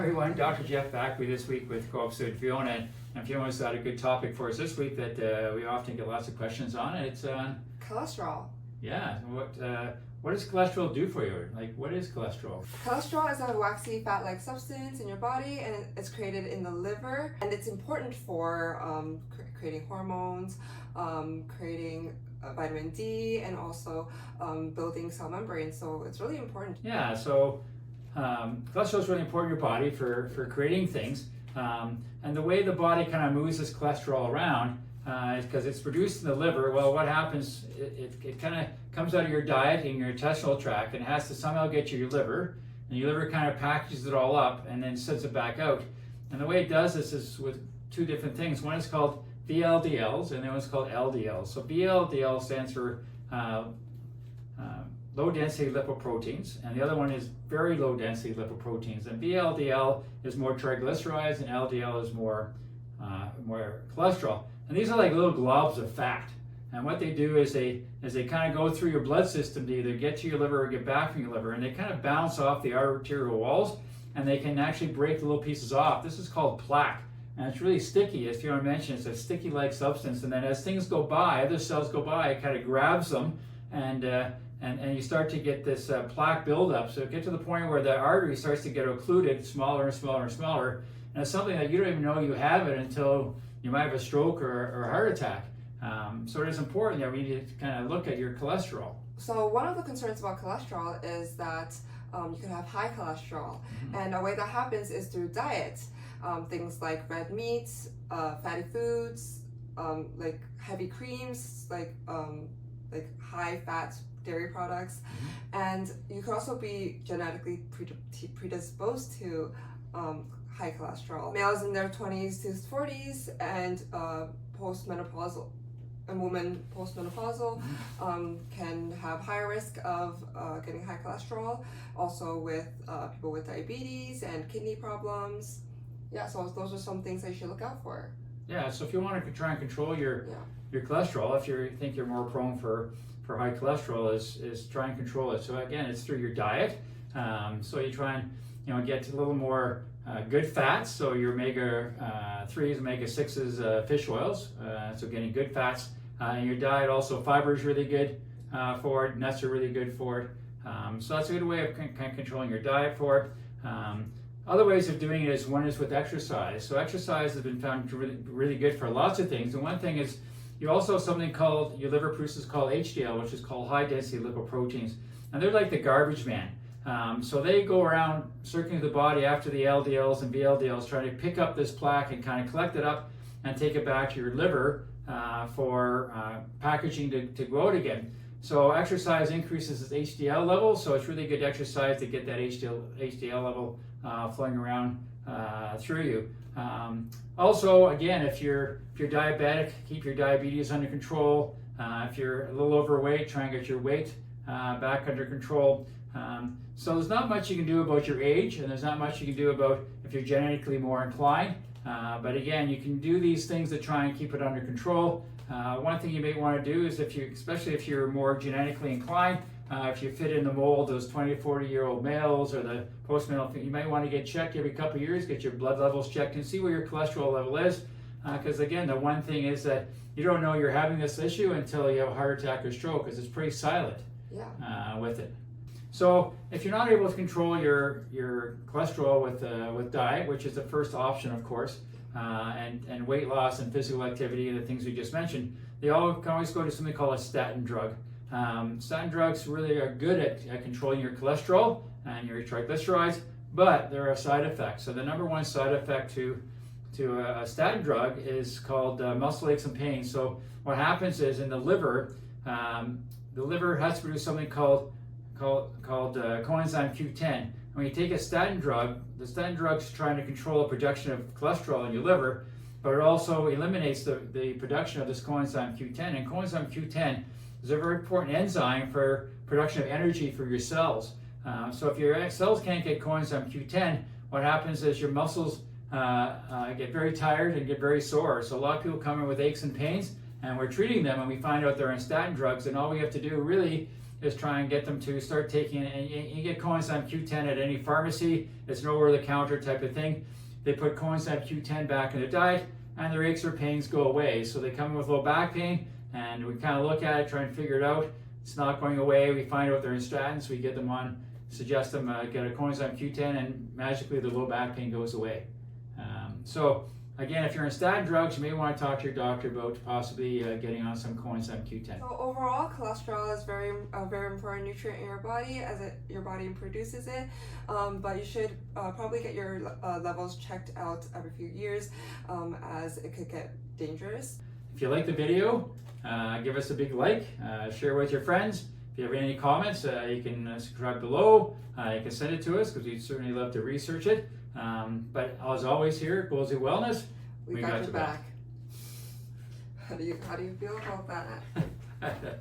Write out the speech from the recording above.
Everyone, Dr. Jeff back with this week with co-episode Fiona, and Fiona's got a good topic for us this week that we often get lots of questions on. It's cholesterol. Yeah, what does cholesterol do for you? Like, what is cholesterol? Cholesterol is a waxy fat-like substance in your body, and it's created in the liver, and it's important for creating hormones, creating vitamin D, and also building cell membranes. So it's really important. Yeah, so cholesterol is really important in your body for creating things, and the way the body kind of moves this cholesterol around is because it's produced in the liver. Well, what happens, it kind of comes out of your diet in your intestinal tract and has to somehow get to your liver, and your liver kind of packages it all up and then sends it back out. And the way it does this is with two different things. One is called VLDLs and the other is called LDLs. So VLDL stands for low density lipoproteins, and the other one is very low density lipoproteins. And VLDL is more triglycerides and LDL is more cholesterol. And these are like little globs of fat. And what they do is they kind of go through your blood system to either get to your liver or get back from your liver, and they kind of bounce off the arterial walls, and they can actually break the little pieces off. This is called plaque, and it's really sticky. As Fiona mentioned, it's a sticky-like substance, and then as things go by, other cells go by, it kind of grabs them, and you start to get this plaque buildup. So it gets to the point where the artery starts to get occluded, smaller and smaller and smaller, and it's something that you don't even know you have it until you might have a stroke or a heart attack. So it is important that we need to kind of look at your cholesterol. So one of the concerns about cholesterol is that you can have high cholesterol, and a way that happens is through diet. Things like red meats, fatty foods, like heavy creams, like high fat dairy products, and you could also be genetically predisposed to high cholesterol. Males in their 20s to 40s and postmenopausal, and women postmenopausal can have higher risk of getting high cholesterol. Also with people with diabetes and kidney problems. Yeah, so those are some things that you should look out for. Yeah, so if you want to try and control your cholesterol, if you think you're more prone for high cholesterol, is try and control it. So again, it's through your diet. So you try and get a little more good fats. So your omega-3s, omega-6s fish oils. So getting good fats in your diet. Also, fiber is really good for it. Nuts are really good for it. So that's a good way of kind of controlling your diet for it. Other ways of doing it is, one is with exercise. So exercise has been found to really good for lots of things. And one thing is, you also have something called, your liver produces called HDL, which is called high density lipoproteins. And they're like the garbage man. So they go around circling the body after the LDLs and VLDLs, trying to pick up this plaque and kind of collect it up and take it back to your liver for packaging to grow it again. So exercise increases its HDL level, so it's really good exercise to get that HDL level flowing around through you. Also, again, if you're diabetic, keep your diabetes under control. If you're a little overweight, try and get your weight back under control. So there's not much you can do about your age, and there's not much you can do about if you're genetically more inclined. But again, you can do these things to try and keep it under control. One thing you may want to do is, especially if you're more genetically inclined, if you fit in the mold, those 20 to 40-year-old males or the postmenopausal, you might want to get checked every couple of years, get your blood levels checked and see where your cholesterol level is. Because again, the one thing is that you don't know you're having this issue until you have a heart attack or stroke, because it's pretty silent with it. So if you're not able to control your cholesterol with diet, which is the first option, of course, and weight loss and physical activity, the things we just mentioned, they all can always go to something called a statin drug. Statin drugs really are good at controlling your cholesterol and your triglycerides, but there are side effects. So the number one side effect to a statin drug is called muscle aches and pains. So what happens is, in the liver has to produce something called coenzyme Q10. When you take a statin drug, the statin drug's trying to control the production of cholesterol in your liver, but it also eliminates the production of this coenzyme Q10. And coenzyme Q10 is a very important enzyme for production of energy for your cells. So if your cells can't get coenzyme Q10, what happens is your muscles get very tired and get very sore. So a lot of people come in with aches and pains, and we're treating them, and we find out they're on statin drugs, and all we have to do really is try and get them to start taking, and you get coenzyme Q10 at any pharmacy. It's an over-the-counter type of thing. They put coenzyme Q10 back in their diet, and their aches or pains go away. So they come in with low back pain, and we kind of look at it, try and figure it out. It's not going away. We find out they're in statins. We get them on, suggest them get a coenzyme Q10, and magically the low back pain goes away. So again, if you're on statin drugs, you may want to talk to your doctor about possibly getting on some coenzyme Q10. So overall, cholesterol is a very important nutrient in your body as your body produces it. But you should probably get your levels checked out every few years, as it could get dangerous. If you like the video, give us a big like, share with your friends. If you have any comments, you can subscribe below. You can send it to us because we'd certainly love to research it. But as always here at Goalsy Wellness, We got your back. How do you feel about that?